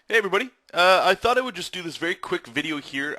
Hey everybody, I thought I would just do this very quick video here.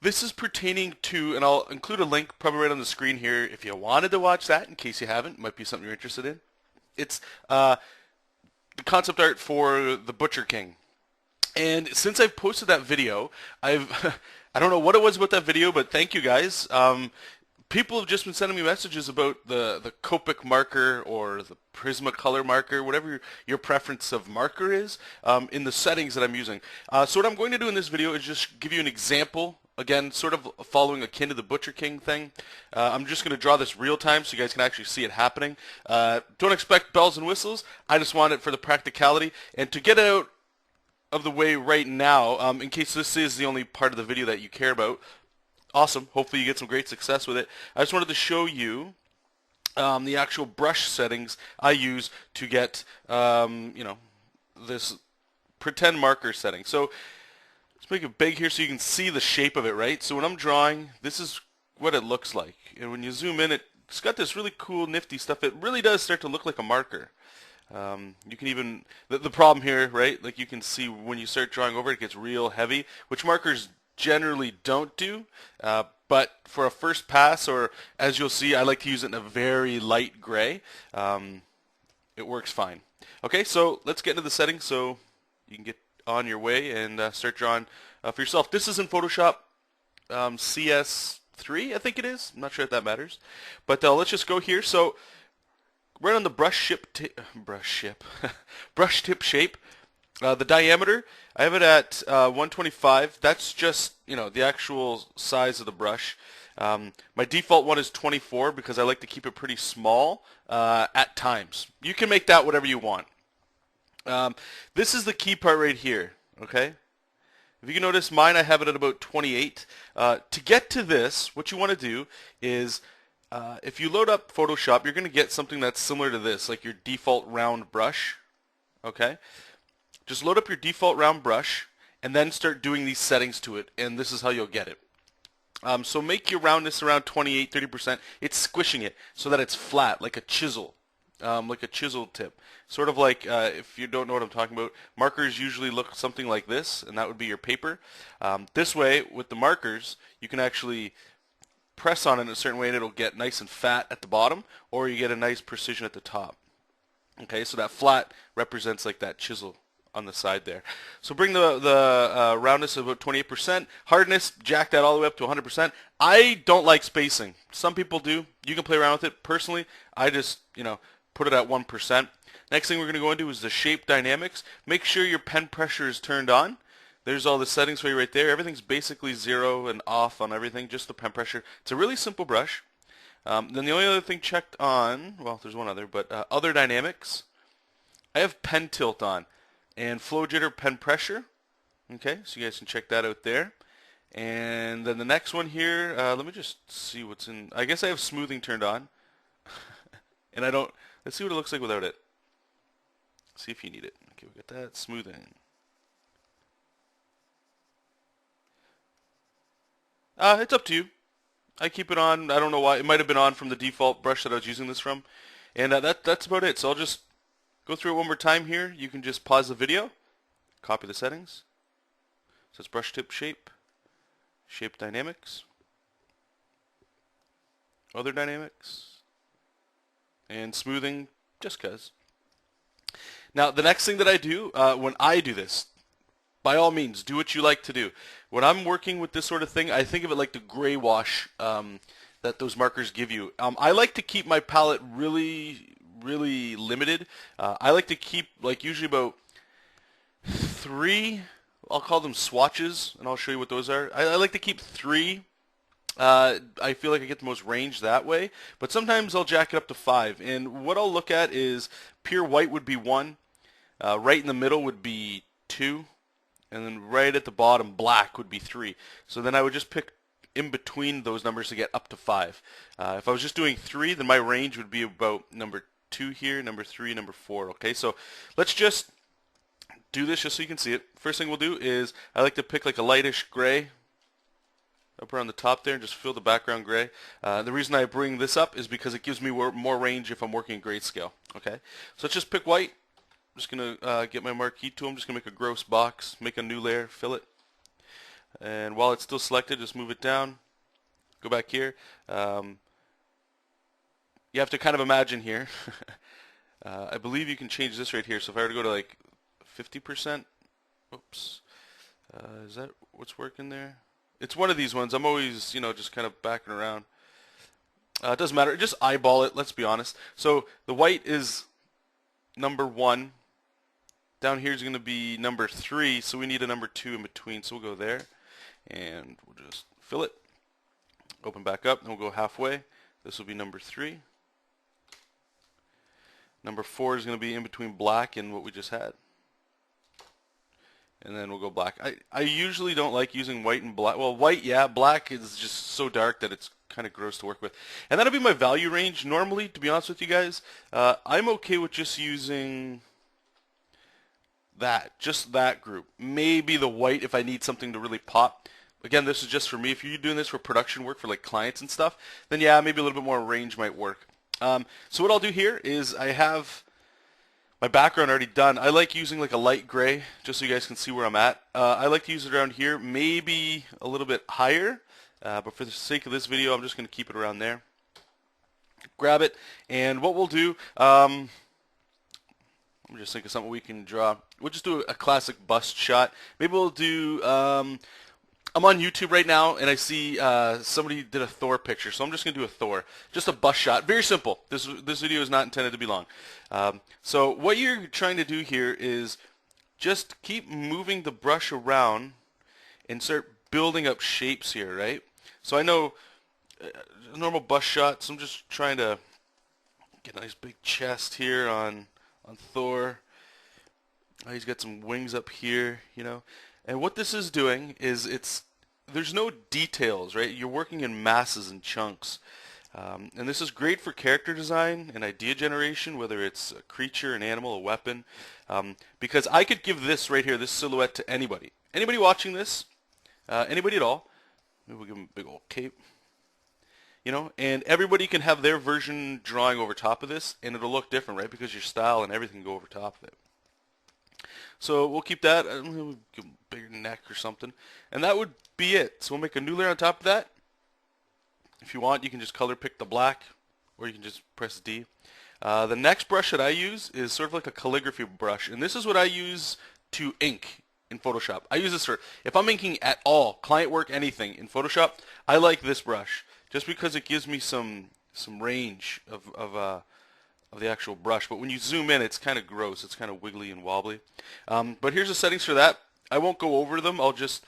This is pertaining to, and I'll include a link probably right on the screen here if you wanted to watch that, in case you haven't, might be something you're interested in. It's the concept art for the Butcher King. And since I've posted that video, I've, I don't know what it was about that video, but thank you guys. People have just been sending me messages about the Copic marker or the Prismacolor marker, whatever your preference of marker is, in the settings that I'm using. So what I'm going to do in this video is just give you an example, again, sort of following akin to the Butcher King thing. I'm just going to draw this real time so you guys can actually see it happening. Don't expect bells and whistles. I just want it for the practicality. And to get out of the way right now, in case this is the only part of the video that you care about, awesome. Hopefully you get some great success with it. I just wanted to show you the actual brush settings I use to get, this pretend marker setting. So let's make it big here so you can see the shape of it, right? So when I'm drawing, this is what it looks like. And when you zoom in, it's got this really cool, nifty stuff. It really does start to look like a marker. You can even, the problem here, right, like you can see when you start drawing over it gets real heavy, which markers generally don't do, but for a first pass, or as you'll see, I like to use it in a very light gray. It works fine. Okay, so let's get into the settings so you can get on your way and start drawing for yourself. This is in Photoshop CS3, I think it is. I'm not sure if that matters, but let's just go here. So right on the brush tip shape. The diameter, I have it at 125. That's just, the actual size of the brush. My default one is 24 because I like to keep it pretty small at times. You can make that whatever you want. This is the key part right here, okay? If you can notice, mine I have it at about 28. To get to this, what you want to do is, if you load up Photoshop, you're going to get something that's similar to this, like your default round brush, okay? Just load up your default round brush and then start doing these settings to it, and this is how you'll get it. So make your roundness around 28, 30%. It's squishing it so that it's flat, like a chisel tip. Sort of like, if you don't know what I'm talking about, markers usually look something like this, and that would be your paper. This way, with the markers, you can actually press on it in a certain way and it'll get nice and fat at the bottom, or you get a nice precision at the top. Okay, so that flat represents like that chisel on the side there. So bring the roundness of about 28%. Hardness, jack that all the way up to 100%. I don't like spacing. Some people do. You can play around with it. Personally, I just, put it at 1%. Next thing we're going to go into is the shape dynamics. Make sure your pen pressure is turned on. There's all the settings for you right there. Everything's basically 0 and off on everything, just the pen pressure. It's a really simple brush. Then the only other thing checked on, well, there's one other, but other dynamics. I have pen tilt on and flow jitter pen pressure. Okay, so you guys can check that out there. And then the next one here, let me just see what's in. I guess I have smoothing turned on. And I don't, let's see what it looks like without it. See if you need it. Okay, we got that, smoothing. It's up to you. I keep it on. I don't know why. It might have been on from the default brush that I was using this from. And that's about it. So I'll just go through it one more time here. You can just pause the video, copy the settings. So it's brush tip shape, shape dynamics, other dynamics, and smoothing, just cause. Now the next thing that I do when I do this, by all means, do what you like to do. When I'm working with this sort of thing, I think of it like the gray wash that those markers give you. I like to keep my palette really limited. I like to keep like usually about 3, I'll call them swatches, and I'll show you what those are. I like to keep 3. I feel like I get the most range that way, but sometimes I'll jack it up to 5. And what I'll look at is pure white would be 1, right in the middle would be 2, and then right at the bottom black would be 3. So then I would just pick in between those numbers to get up to 5. If I was just doing 3, then my range would be about number 2 here, number 3, number 4. Okay, so let's just do this just so you can see it. First thing we'll do is I like to pick like a lightish gray up around the top there and just fill the background gray. The reason I bring this up is because it gives me more range if I'm working in grayscale. Okay, so let's just pick white. just going to get my marquee tool. I'm just going to make a gross box, make a new layer, fill it. And while it's still selected, just move it down. Go back here. You have to kind of imagine here. I believe you can change this right here. So if I were to go to like 50%, oops, is that what's working there? It's one of these ones. I'm always, just kind of backing around. It doesn't matter. Just eyeball it. Let's be honest. So the white is number 1. Down here is going to be number 3. So we need a number 2 in between. So we'll go there, and we'll just fill it. Open back up, and we'll go halfway. This will be number 3. Number 4 is going to be in between black and what we just had. And then we'll go black. I usually don't like using white and black. Well, white, yeah. Black is just so dark that it's kind of gross to work with. And that'll be my value range. Normally, to be honest with you guys, I'm okay with just using just that group. Maybe the white if I need something to really pop. Again, this is just for me. If you're doing this for production work for like clients and stuff, then yeah, maybe a little bit more range might work. So what I'll do here is I have my background already done. I like using like a light gray just so you guys can see where I'm at. I like to use it around here, maybe a little bit higher, but for the sake of this video, I'm just going to keep it around there. Grab it, and what we'll do, I'm just thinking of something we can draw. We'll just do a classic bust shot. Maybe we'll do, I'm on YouTube right now, and I see somebody did a Thor picture, so I'm just going to do a Thor. Just a bust shot. Very simple. This video is not intended to be long. So what you're trying to do here is just keep moving the brush around and start building up shapes here, right? So I know normal bust shot, so I'm just trying to get a nice big chest here on Thor. Oh, he's got some wings up here, And what this is doing is there's no details, right? You're working in masses and chunks. And this is great for character design and idea generation, whether it's a creature, an animal, a weapon. Because I could give this right here, this silhouette, to anybody. Anybody watching this, anybody at all. Maybe we'll give them a big old cape. And everybody can have their version drawing over top of this, and it'll look different, right? Because your style and everything go over top of it. So we'll keep that. We'll give them a bigger neck or something. And that would be it. So we'll make a new layer on top of that. If you want, you can just color pick the black, or you can just press D. The next brush that I use is sort of like a calligraphy brush. And this is what I use to ink in Photoshop. I use this for, if I'm inking at all, client work, anything in Photoshop, I like this brush. Just because it gives me some range of the actual brush. But when you zoom in, it's kind of gross. It's kind of wiggly and wobbly. But here's the settings for that. I won't go over them. I'll just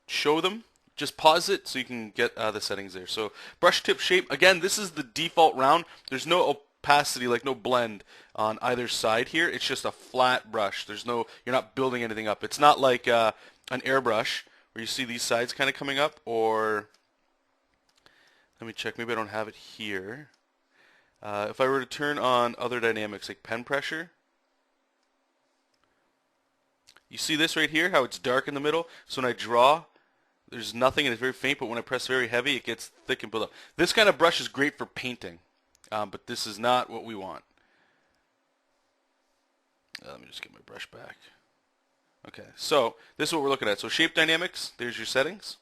show them. Just pause it so you can get the settings there. So brush tip shape. Again, this is the default round. There's no opacity, like no blend on either side here. It's just a flat brush. You're not building anything up. It's not like an airbrush where you see these sides kind of coming up. Or let me check. Maybe I don't have it here. If I were to turn on other dynamics like pen pressure, you see this right here, how it's dark in the middle? So when I draw, there's nothing and it's very faint, but when I press very heavy, it gets thick and built up. This kind of brush is great for painting, but this is not what we want. Let me just get my brush back. Okay, so this is what we're looking at. So shape dynamics, there's your settings.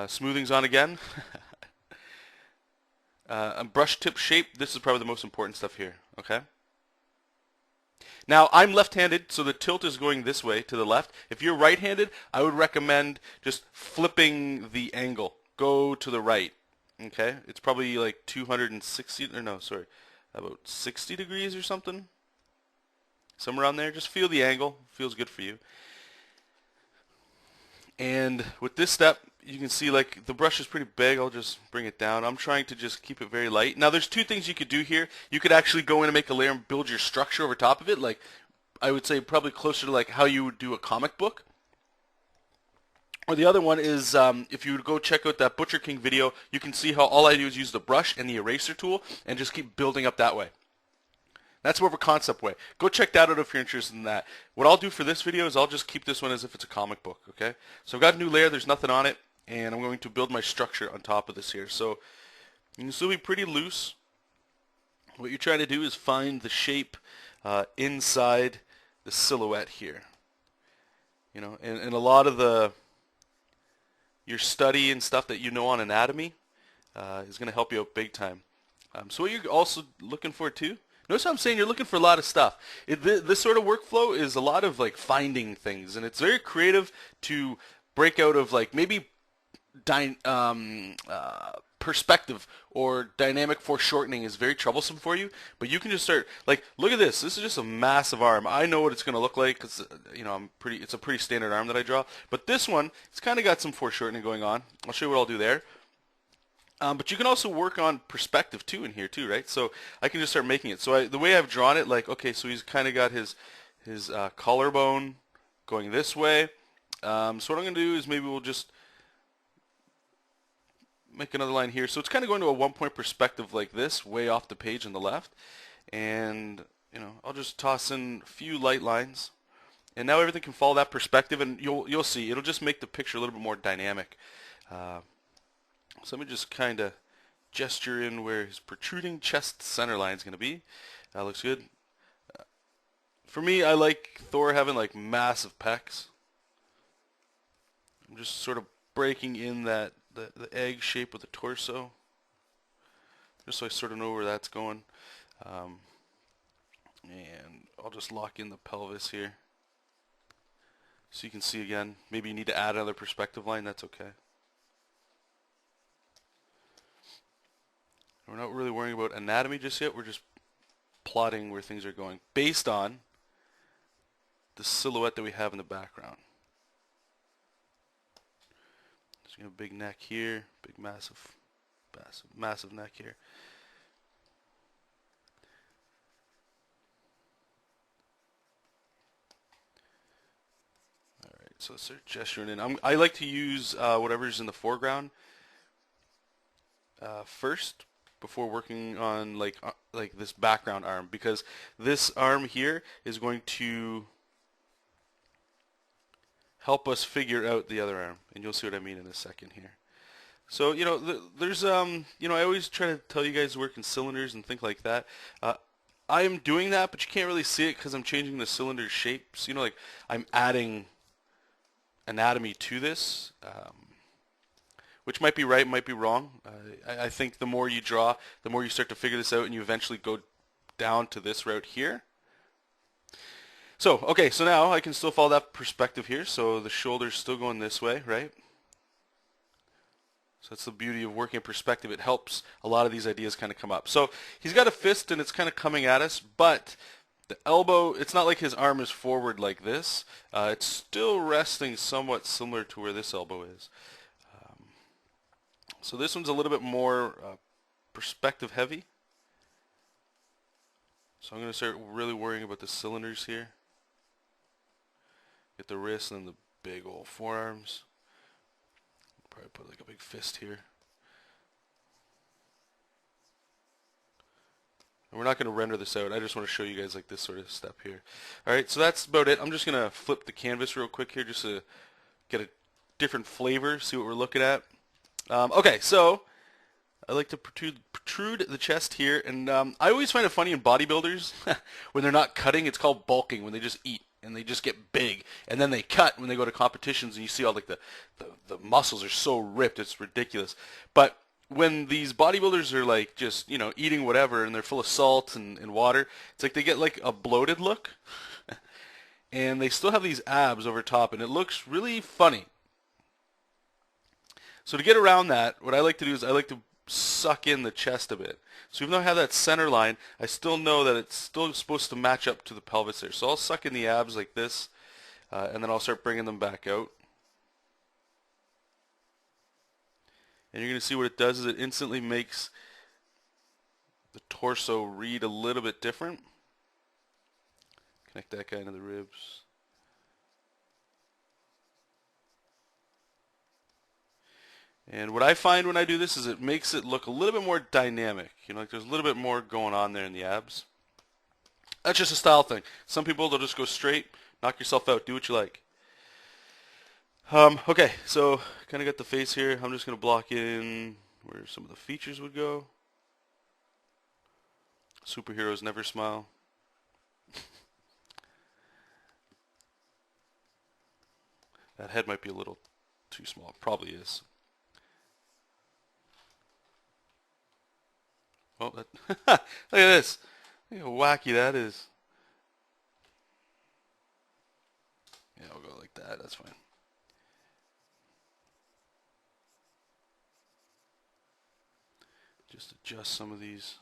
Smoothing's on again. Brush tip shape, this is probably the most important stuff here, okay? Now, I'm left-handed, so the tilt is going this way to the left. If you're right-handed, I would recommend just flipping the angle. Go to the right, okay? It's probably like 260, or no, sorry, about 60 degrees or something. Somewhere around there. Just feel the angle. Feels good for you. And with this step, you can see like the brush is pretty big. I'll just bring it down. I'm trying to just keep it very light. Now there's two things you could do here. You could actually go in and make a layer and build your structure over top of it. Like I would say probably closer to like how you would do a comic book. Or the other one is if you would go check out that Butcher King video, you can see how all I do is use the brush and the eraser tool and just keep building up that way. That's more of a concept way. Go check that out if you're interested in that. What I'll do for this video is I'll just keep this one as if it's a comic book, okay? So I've got a new layer, there's nothing on it, and I'm going to build my structure on top of this here. So you can still be pretty loose. what you're trying to do is find the shape inside the silhouette here. You know, and a lot of your study and stuff that you know on anatomy is going to help you out big time. So what you're also looking for too, notice how I'm saying you're looking for a lot of stuff. This sort of workflow is a lot of like finding things, and it's very creative to break out of like maybe perspective or dynamic foreshortening is very troublesome for you, but you can just start, like, look at this. This is just a massive arm. I know what it's going to look like because, you know, it's a pretty standard arm that I draw. But this one, it's kind of got some foreshortening going on. I'll show you what I'll do there. But you can also work on perspective too in here too, right? So I can just start making it. So the way I've drawn it, like, okay, so he's kind of got his collarbone going this way. So what I'm going to do is maybe we'll just make another line here. So it's kind of going to a one-point perspective like this, way off the page on the left. And, you know, I'll just toss in a few light lines. And now everything can follow that perspective, and you'll see. It'll just make the picture a little bit more dynamic. So let me just kind of gesture in where his protruding chest center line is going to be. That looks good. For me, I like Thor having like massive pecs. I'm just sort of breaking in that the egg shape of the torso, just so I sort of know where that's going. And I'll just lock in the pelvis here, so you can see again. Maybe you need to add another perspective line. That's okay. We're not really worrying about anatomy just yet. We're just plotting where things are going based on the silhouette that we have in the background. A big neck here, big massive neck here. All right, so let's start gesturing in. I like to use whatever's in the foreground first before working on like this background arm, because this arm here is going to help us figure out the other arm, and you'll see what I mean in a second here. So, you know, there's, you know, I always try to tell you guys to work in cylinders and think like that. I am doing that, but you can't really see it because I'm changing the cylinder shapes. You know, like I'm adding anatomy to this, which might be right, might be wrong. I think the more you draw, the more you start to figure this out, and you eventually go down to this route here. So, okay, so now I can still follow that perspective here. So the shoulder's still going this way, right? So that's the beauty of working in perspective. It helps a lot of these ideas kind of come up. So he's got a fist and it's kind of coming at us, but the elbow, it's not like his arm is forward like this. It's still resting somewhat similar to where this elbow is. So this one's a little bit more perspective heavy. So I'm going to start really worrying about the cylinders here. Get the wrists and the big old forearms. Probably put like a big fist here. And we're not going to render this out. I just want to show you guys like this sort of step here. Alright, so that's about it. I'm just going to flip the canvas real quick here just to get a different flavor, see what we're looking at. Okay, so I like to protrude the chest here, and I always find it funny in bodybuilders when they're not cutting. It's called bulking, when they just eat and they just get big, and then they cut when they go to competitions, and you see all like the muscles are so ripped, it's ridiculous. But when these bodybuilders are like just, you know, eating whatever, and they're full of salt and water, it's like they get like a bloated look, and they still have these abs over top, and it looks really funny. So to get around that, what I like to do is I like to suck in the chest a bit. So even though I have that center line, I still know that it's still supposed to match up to the pelvis there. So I'll suck in the abs like this, and then I'll start bringing them back out. And you're going to see what it does is it instantly makes the torso read a little bit different. Connect that guy into the ribs. And what I find when I do this is it makes it look a little bit more dynamic. You know, like there's a little bit more going on there in the abs. That's just a style thing. Some people, they'll just go straight, knock yourself out, do what you like. Okay, so kind of got the face here. I'm just going to block in where some of the features would go. Superheroes never smile. That head might be a little too small. Probably is. Oh, that look at this. Look how wacky that is. Yeah, we'll go like that. That's fine. Just adjust some of these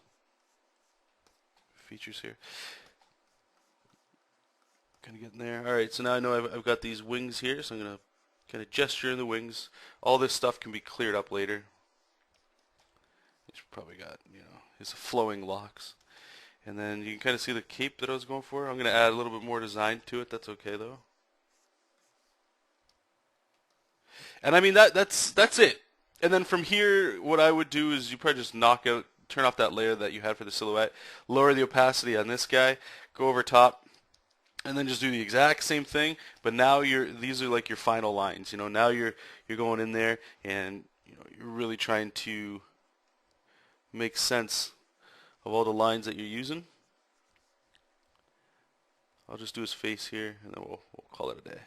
features here. Kind of getting there. All right, so now I know I've got these wings here, so I'm going to kind of gesture in the wings. All this stuff can be cleared up later. He's probably got, his flowing locks. And then you can kind of see the cape that I was going for. I'm going to add a little bit more design to it. That's okay, though. And I mean, that's it. And then from here, what I would do is you probably just turn off that layer that you had for the silhouette, lower the opacity on this guy, go over top, and then just do the exact same thing. But now these are like your final lines. Now you're going in there and you're really trying to make sense of all the lines that you're using. I'll just do his face here, and then we'll call it a day.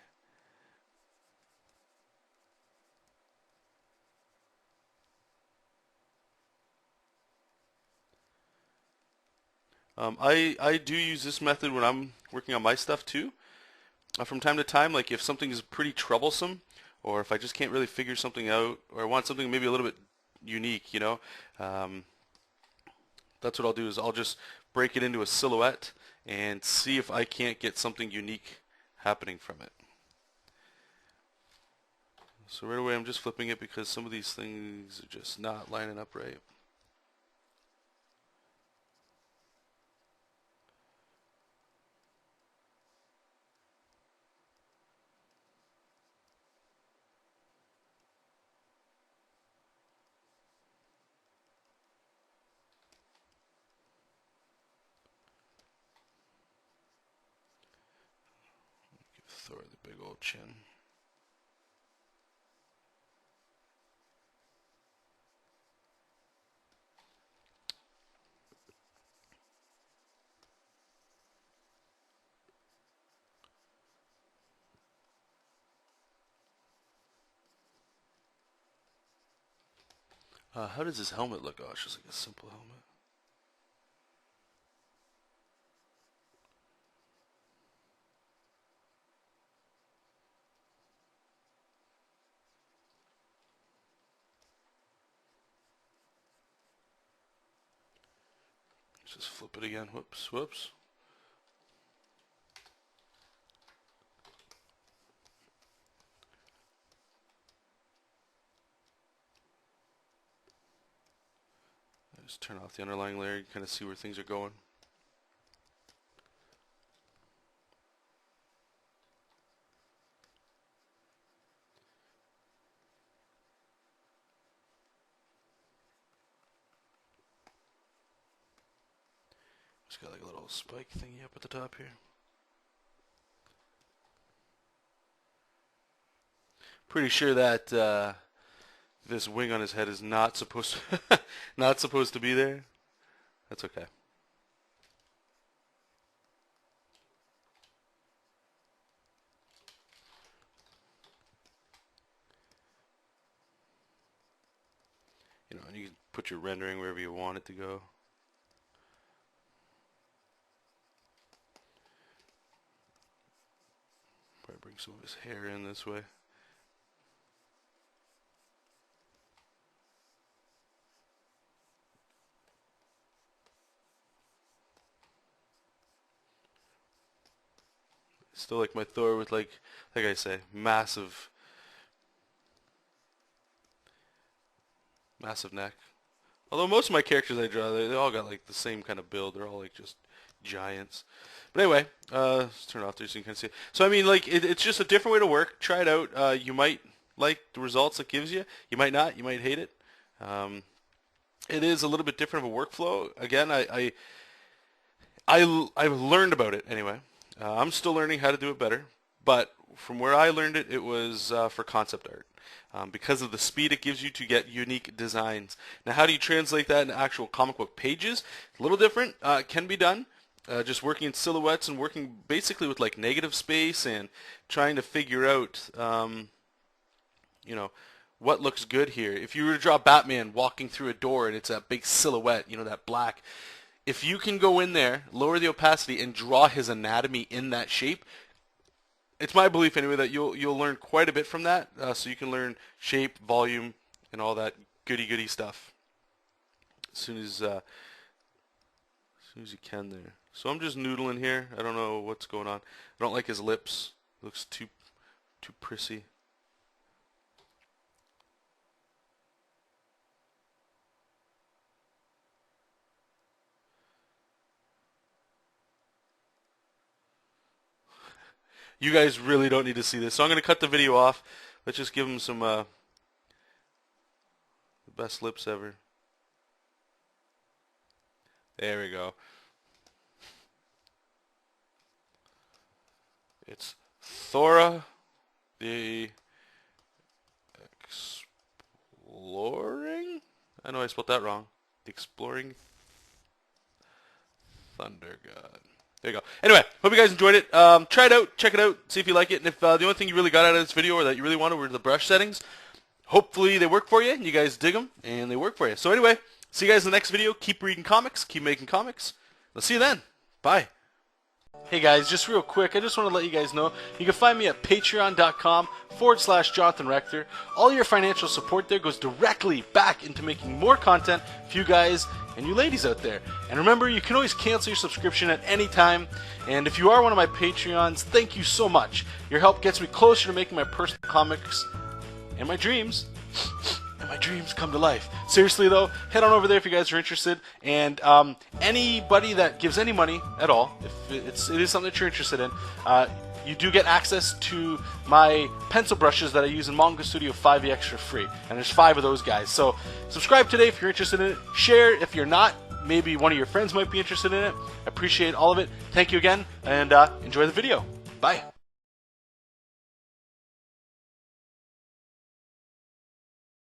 I do use this method when I'm working on my stuff too. From time to time, like if something is pretty troublesome, or if I just can't really figure something out, or I want something maybe a little bit unique, that's what I'll do is I'll just break it into a silhouette and see if I can't get something unique happening from it. So right away I'm just flipping it because some of these things are just not lining up right. Give Thor the big old chin. How does his helmet look? Oh, it's just like a simple helmet. Let's just flip it again. Whoops. Just turn off the underlying layer. You kind of see where things are going. Just got like a little spike thingy up at the top here. Pretty sure that this wing on his head is not supposed to not supposed to be there. That's okay. And you can put your rendering wherever you want it to go. Probably bring some of his hair in this way. Still like my Thor with like I say, massive neck. Although most of my characters I draw, they all got like the same kind of build. They're all like just giants. But anyway, let's turn it off there so you can see it. So I mean, like it's just a different way to work. Try it out. You might like the results it gives you. You might not. You might hate it. It is a little bit different of a workflow. Again, I've learned about it anyway. I'm still learning how to do it better. But from where I learned it, it was for concept art. Because of the speed it gives you to get unique designs. Now, how do you translate that into actual comic book pages? A little different. It can be done. Just working in silhouettes and working basically with like negative space and trying to figure out, you know, what looks good here. If you were to draw Batman walking through a door and it's a big silhouette, you know, that black, if you can go in there, lower the opacity, and draw his anatomy in that shape, it's my belief anyway that you'll learn quite a bit from that. So you can learn shape, volume, and all that goody stuff as soon as you can there. So I'm just noodling here. I don't know what's going on. I don't like his lips. It looks too prissy. You guys really don't need to see this. So I'm going to cut the video off. Let's just give him some the best lips ever. There we go. It's Thora the Exploring? I know I spelled that wrong. The Exploring Thunder God. There you go. Anyway, hope you guys enjoyed it. Try it out, check it out, see if you like it. And if the only thing you really got out of this video or that you really wanted were the brush settings, hopefully they work for you and you guys dig them and they work for you. So anyway, see you guys in the next video. Keep reading comics, keep making comics. I'll see you then. Bye. Hey guys, just real quick, I just want to let you guys know, you can find me at patreon.com/Jonathan Rector. All your financial support there goes directly back into making more content for you guys and you ladies out there. And remember, you can always cancel your subscription at any time. And if you are one of my Patreons, thank you so much. Your help gets me closer to making my personal comics and my dreams come to life. Seriously though, head on over there if you guys are interested. And anybody that gives any money at all, if it is something that you're interested in, you do get access to my pencil brushes that I use in Manga Studio 5EX for free. And there's 5 of those guys. So subscribe today if you're interested in it. Share if you're not. Maybe one of your friends might be interested in it. I appreciate all of it. Thank you again, and enjoy the video. Bye.